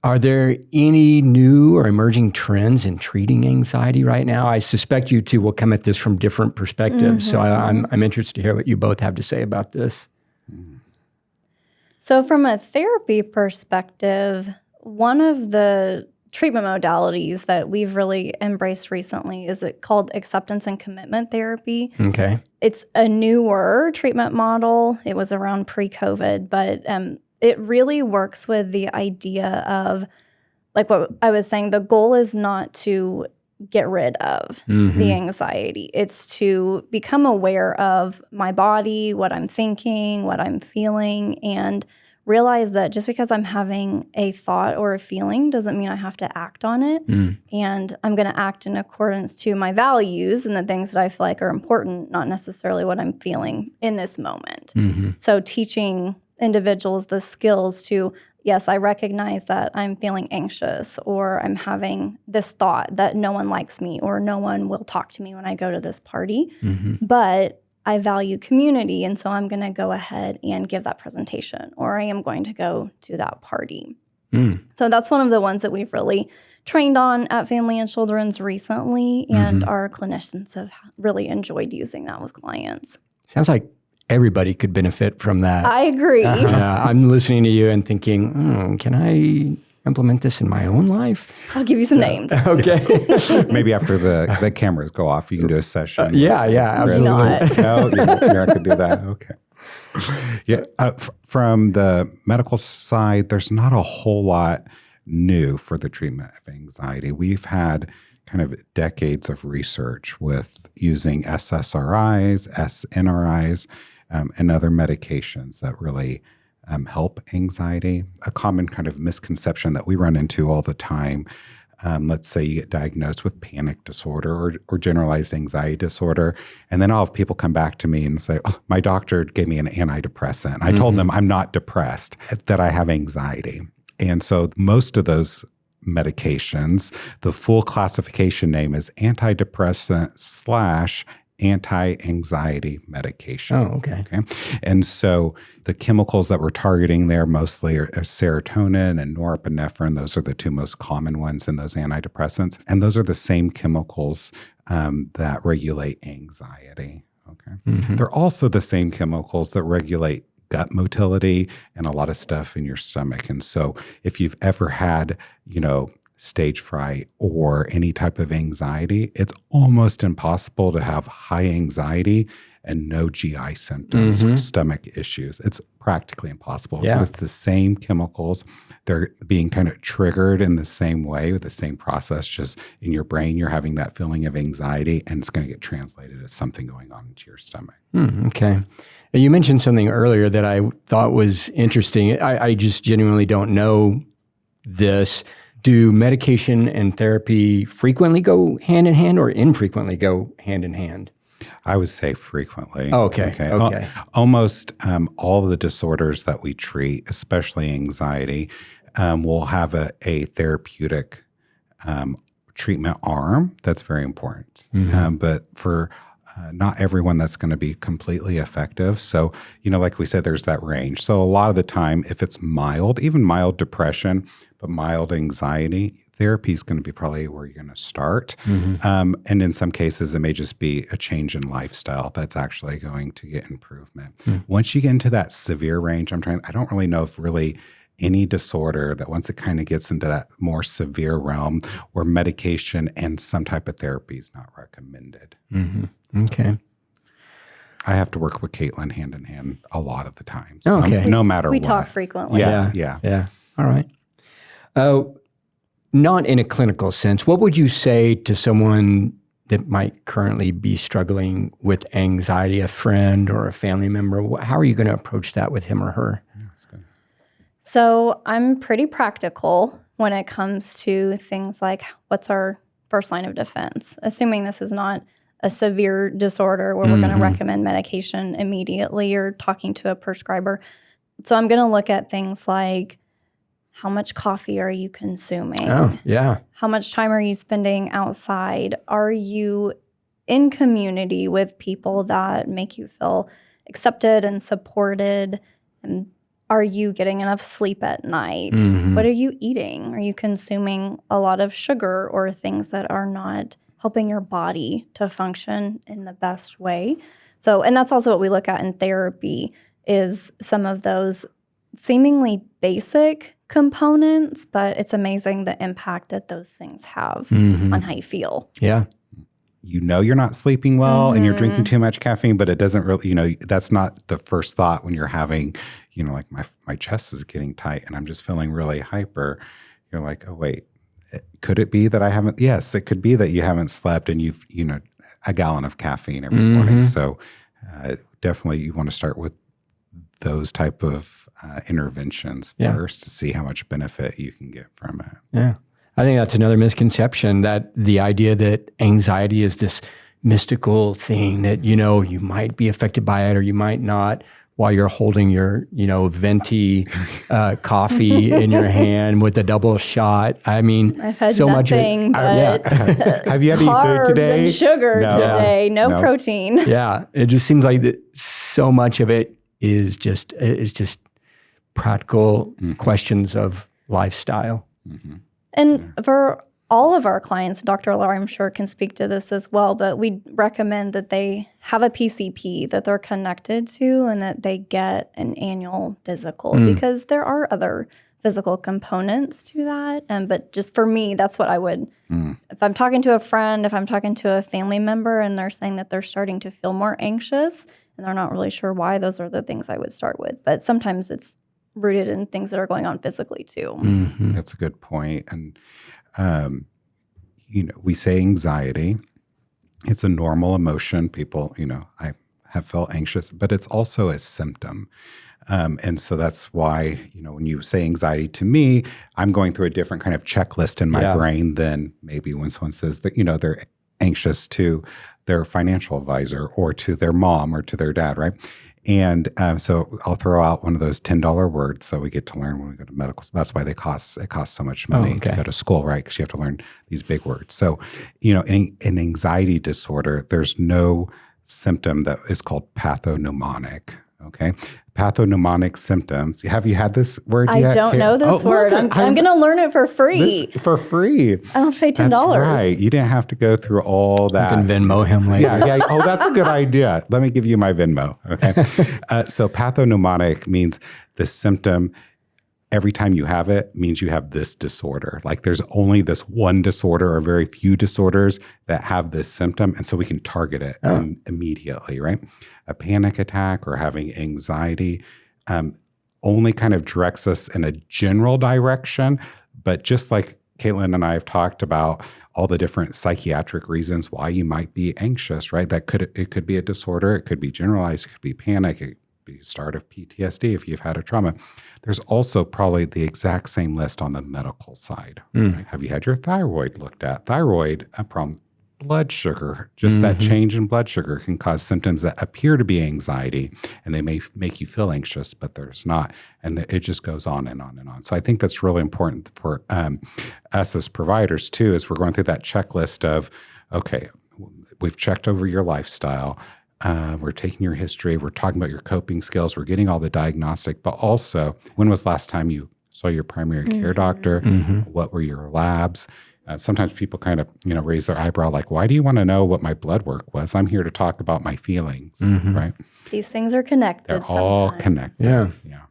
Are there any new or emerging trends in treating anxiety right now? I suspect you two will come at this from different perspectives. So I'm interested to hear what you both have to say about this. So from a therapy perspective, one of the treatment modalities that we've really embraced recently is called acceptance and commitment therapy. Okay. It's a newer treatment model. It was around pre-COVID, but it really works with the idea of, like what I was saying, the goal is not to get rid of the anxiety. It's to become aware of my body, what I'm thinking, what I'm feeling, and realize that just because I'm having a thought or a feeling doesn't mean I have to act on it. And I'm going to act in accordance to my values and the things that I feel like are important, not necessarily what I'm feeling in this moment. So teaching individuals the skills to, yes, I recognize that I'm feeling anxious, or I'm having this thought that no one likes me or no one will talk to me when I go to this party. But I value community, and so I'm going to go ahead and give that presentation, or I am going to go to that party. So that's one of the ones that we've really trained on at Family and Children's recently, and our clinicians have really enjoyed using that with clients. Sounds like everybody could benefit from that. I agree. Yeah, I'm listening to you and thinking, can I implement this in my own life? I'll give you some names. Okay. Maybe after the cameras go off, you can do a session. Yeah, absolutely. Not. No, you're not going to do that. Okay. Yeah. From the medical side, there's not a whole lot new for the treatment of anxiety. We've had kind of decades of research with using SSRIs, SNRIs, and other medications that really help anxiety. A common kind of misconception that we run into all the time, let's say you get diagnosed with panic disorder or generalized anxiety disorder, and then I'll have people come back to me and say, oh, my doctor gave me an antidepressant. I told them I'm not depressed, that I have anxiety. And so most of those medications, the full classification name is antidepressant / anti-anxiety medication. Oh, okay. And so the chemicals that we're targeting there mostly are serotonin and norepinephrine. Those are the two most common ones in those antidepressants. And those are the same chemicals that regulate anxiety. They're also the same chemicals that regulate gut motility and a lot of stuff in your stomach. And so if you've ever had, stage fright or any type of anxiety, it's almost impossible to have high anxiety and no GI symptoms or stomach issues. It's practically impossible because it's the same chemicals. They're being kind of triggered in the same way with the same process, just in your brain, you're having that feeling of anxiety and it's going to get translated as something going on into your stomach. Okay. You mentioned something earlier that I thought was interesting. I just genuinely don't know this. Do medication and therapy frequently go hand in hand or infrequently go hand in hand? I would say frequently. Oh, okay. Almost all of the disorders that we treat, especially anxiety, will have a therapeutic treatment arm. That's very important. But for not everyone that's going to be completely effective. So, like we said, there's that range. So a lot of the time, if it's mild, even mild depression, but mild anxiety, therapy is going to be probably where you're going to start. And in some cases, it may just be a change in lifestyle that's actually going to get improvement. Once you get into that severe range, I don't really know if really any disorder that once it kind of gets into that more severe realm where medication and some type of therapy is not recommended. Okay. I have to work with Kaitlin hand in hand a lot of the time. So no matter what. We talk frequently. Yeah. All right. Not in a clinical sense, what would you say to someone that might currently be struggling with anxiety, a friend or a family member? How are you going to approach that with him or her? So I'm pretty practical when it comes to things like what's our first line of defense, assuming this is not a severe disorder where we're going to recommend medication immediately or talking to a prescriber. So I'm going to look at things like, how much coffee are you consuming? Oh, yeah. How much time are you spending outside? Are you in community with people that make you feel accepted and supported? And are you getting enough sleep at night? Mhm. What are you eating? Are you consuming a lot of sugar or things that are not helping your body to function in the best way? So, and that's also what we look at in therapy is some of those seemingly basic components, but it's amazing the impact that those things have Mhm. on how you feel. Yeah. You know you're not sleeping well and you're drinking too much caffeine, but it doesn't really, that's not the first thought when you're having, like my chest is getting tight and I'm just feeling really hyper. You're like, oh, wait, could it be that I haven't? Yes, it could be that you haven't slept and you've, a gallon of caffeine every morning. So definitely you want to start with those type of interventions first to see how much benefit you can get from it. Yeah. I think that's another misconception, that the idea that anxiety is this mystical thing that, you might be affected by it or you might not, while you're holding your, venti coffee in your hand with a double shot. I mean, I've had so nothing much of it, but Have you had any food carbs today? and sugar No. today. No protein. Yeah, it just seems like that so much of it is just practical questions of lifestyle. And for all of our clients, Dr. Lahr, I'm sure, can speak to this as well, but we recommend that they have a PCP that they're connected to and that they get an annual physical because there are other physical components to that. But just for me, that's what I would, if I'm talking to a friend, if I'm talking to a family member and they're saying that they're starting to feel more anxious and they're not really sure why, those are the things I would start with. But sometimes it's rooted in things that are going on physically too. That's a good point. And, we say anxiety. It's a normal emotion. People, I have felt anxious, but it's also a symptom. And so that's why, when you say anxiety to me, I'm going through a different kind of checklist in my brain than maybe when someone says that, they're anxious to their financial advisor or to their mom or to their dad, right? And so I'll throw out one of those $10 words that we get to learn when we go to medical school. That's why it costs so much money to go to school, right? Because you have to learn these big words. So, in anxiety disorder, there's no symptom that is called pathognomonic, okay? Pathognomonic symptoms. Have you had this word yet? I don't know this word. I'm going to learn it for free. For free. I don't have to pay $10. That's right. You didn't have to go through all that. You can Venmo him later. Yeah. Oh, that's a good idea. Let me give you my Venmo. Okay. So pathognomonic means the symptom, every time you have it, means you have this disorder. Like there's only this one disorder or very few disorders that have this symptom. And so we can target it immediately, right? A panic attack or having anxiety only kind of directs us in a general direction. But just like Kaitlin and I have talked about all the different psychiatric reasons why you might be anxious, right? It could be a disorder. It could be generalized. It could be panic. It could be start of PTSD if you've had a trauma. There's also probably the exact same list on the medical side. Right? Have you had your thyroid looked at? Thyroid, a problem. Blood sugar, just that change in blood sugar can cause symptoms that appear to be anxiety, and they may make you feel anxious, but there's not. And it just goes on and on and on. So I think that's really important for us as providers too, as we're going through that checklist of, okay, we've checked over your lifestyle. We're taking your history. We're talking about your coping skills. We're getting all the diagnostic, but also when was last time you saw your primary care doctor? What were your labs? Sometimes people kind of, raise their eyebrow like, why do you want to know what my blood work was? I'm here to talk about my feelings, right? These things are connected. They're all connected. Yeah. Yeah.